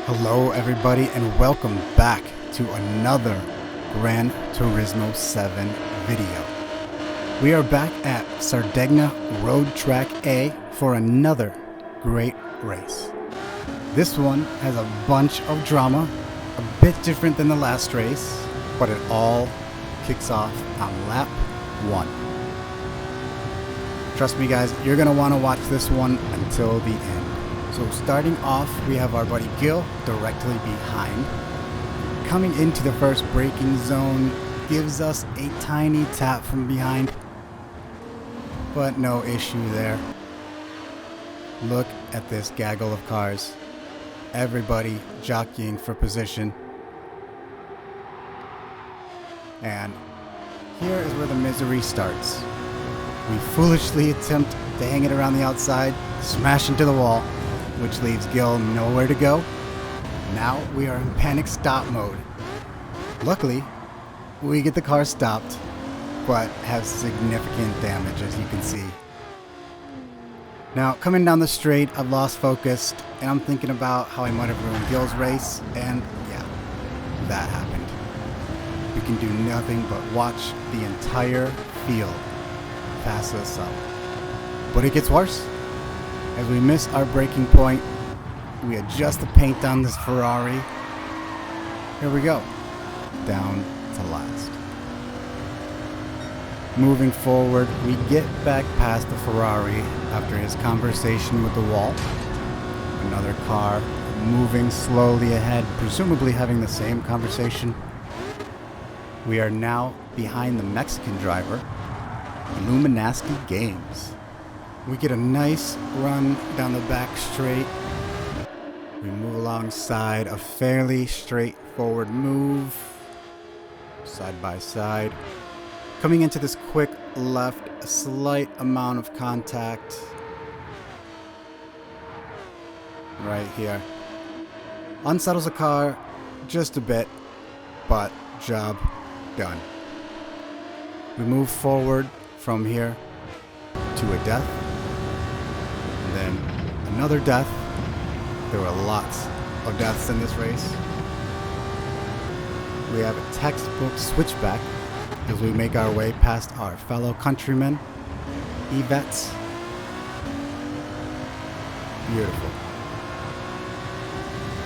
Hello everybody and welcome back to another Gran Turismo 7 video. We are back at Sardegna Road Track A for another great race. This one has a bunch of drama, a bit different than the last race, but it all kicks off on lap 1. Trust me guys, you're going to want to watch this one until the end. So starting off, we have our buddy Gil directly behind. Coming into the first braking zone, gives us a tiny tap from behind, but no issue there. Look at this gaggle of cars. Everybody jockeying for position. And here is where the misery starts. We foolishly attempt to hang it around the outside, smash into the wall, which leaves Gil nowhere to go. Now we are in panic stop mode. Luckily, we get the car stopped, but have significant damage, as you can see. Now, coming down the straight, I've lost focus, and I'm thinking about how I might have ruined Gil's race, and yeah, that happened. We can do nothing but watch the entire field pass us up. But it gets worse. As we miss our braking point, we adjust the paint on this Ferrari. Here we go, down to last. Moving forward, we get back past the Ferrari after his conversation with the wall. Another car moving slowly ahead, presumably having the same conversation. We are now behind the Mexican driver, Illuminati Games. We get a nice run down the back straight. We move alongside a fairly straightforward move, side by side. Coming into this quick left, a slight amount of contact right here. Unsettles the car just a bit, but job done. We move forward from here to a death. Then another death. There were lots of deaths in this race. We have a textbook switchback as we make our way past our fellow countrymen, Yvette's. Beautiful.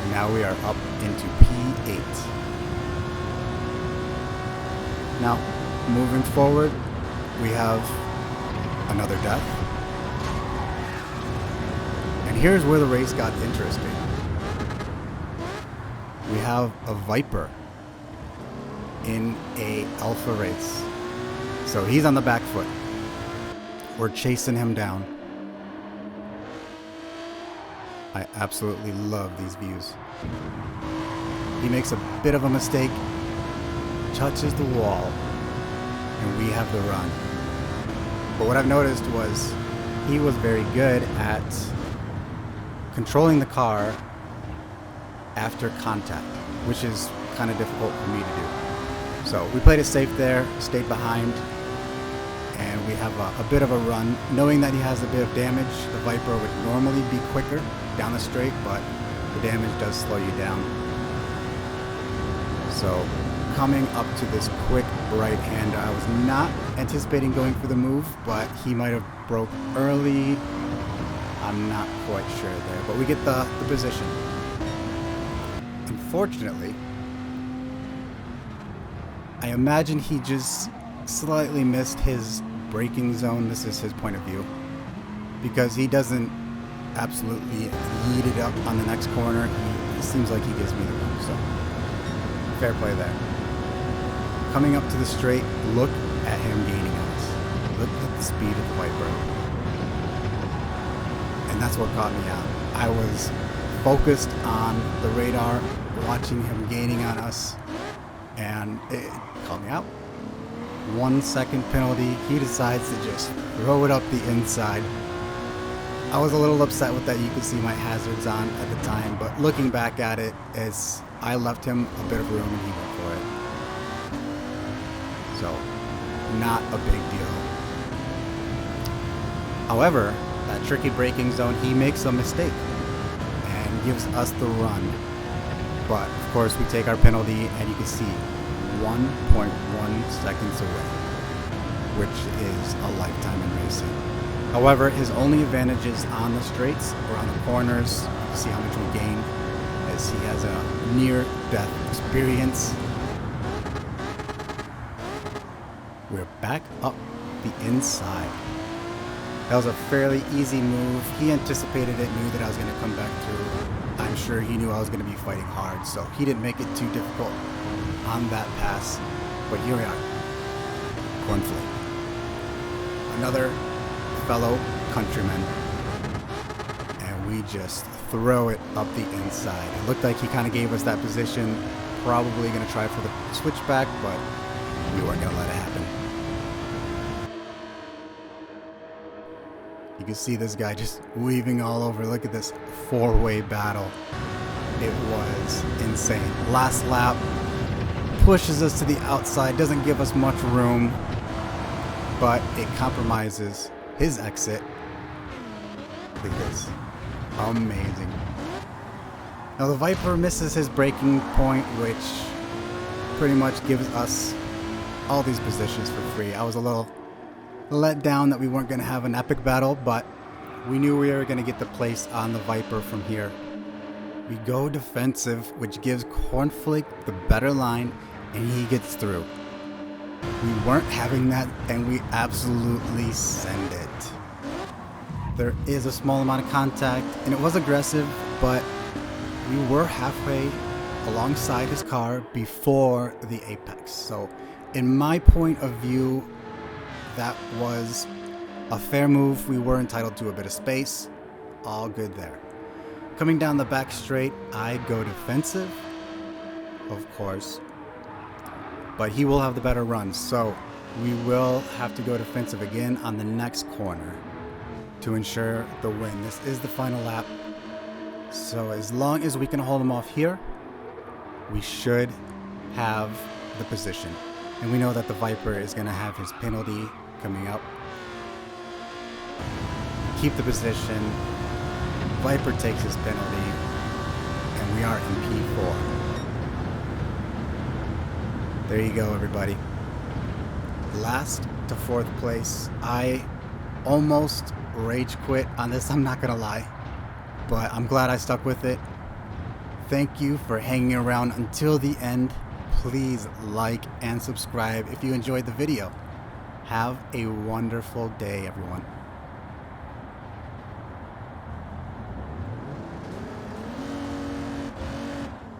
And now we are up into P8. Now, moving forward, we have another death. And here's where the race got interesting. We have a Viper in a Alpha race. So he's on the back foot. We're chasing him down. I absolutely love these views. He makes a bit of a mistake, touches the wall, and we have the run. But what I've noticed was he was very good at controlling the car after contact, which is kind of difficult for me to do. So we played it safe there, stayed behind, and we have a bit of a run. Knowing that he has a bit of damage, the Viper would normally be quicker down the straight, but the damage does slow you down. So coming up to this quick right-hander, I was not anticipating going for the move, but he might have broke early. I'm not quite sure there, but we get the position. Unfortunately, I imagine he just slightly missed his braking zone. This is his point of view, because he doesn't absolutely yeet it up on the next corner. It seems like he gives me the room, so fair play there. Coming up to the straight, look at him gaining on us. Look at the speed of the Viper. And that's what caught me out. I was focused on the radar, watching him gaining on us, and it caught me out. 1 second penalty. He decides to just throw it up the inside. I was a little upset with that. You could see my hazards on at the time, but looking back at it, as I left him a bit of room and he went for it. So, not a big deal. However, that tricky braking zone, he makes a mistake and gives us the run. But of course we take our penalty, and you can see 1.1 seconds away, which is a lifetime in racing. However, his only advantages on the straights or on the corners, you can see how much we gain, as he has a near-death experience. We're back up the inside. That was a fairly easy move. He anticipated it, knew that I was going to come back through. I'm sure he knew I was going to be fighting hard, so he didn't make it too difficult on that pass. But here we are. Cornflake. Another fellow countryman. And we just throw it up the inside. It looked like he kind of gave us that position. Probably going to try for the switchback, but we weren't going to let it happen. You can see this guy just weaving all over. Look at this four-way battle. It was insane. Last lap, pushes us to the outside, doesn't give us much room, but it compromises his exit. Look at this. Amazing. Now the Viper misses his braking point, which pretty much gives us all these positions for free. I was a little let down that we weren't going to have an epic battle, but we knew we were going to get the place on the Viper from here. We go defensive, which gives Cornflake the better line, and he gets through. We weren't having that, and we absolutely send it. There is a small amount of contact, and it was aggressive, but we were halfway alongside his car before the apex. So in my point of view, that was a fair move. We were entitled to a bit of space. All good there. Coming down the back straight, I go defensive, of course, but he will have the better run, so we will have to go defensive again on the next corner to ensure the win. This is the final lap, so as long as we can hold him off here, we should have the position. And we know that the Viper is going to have his penalty coming up. Keep the position. Viper takes his penalty, and we are in P4. There you go, everybody. Last to fourth place. I almost rage quit on this, I'm not gonna lie, but I'm glad I stuck with it. Thank you for hanging around until the end. Please like and subscribe if you enjoyed the video. Have a wonderful day, everyone.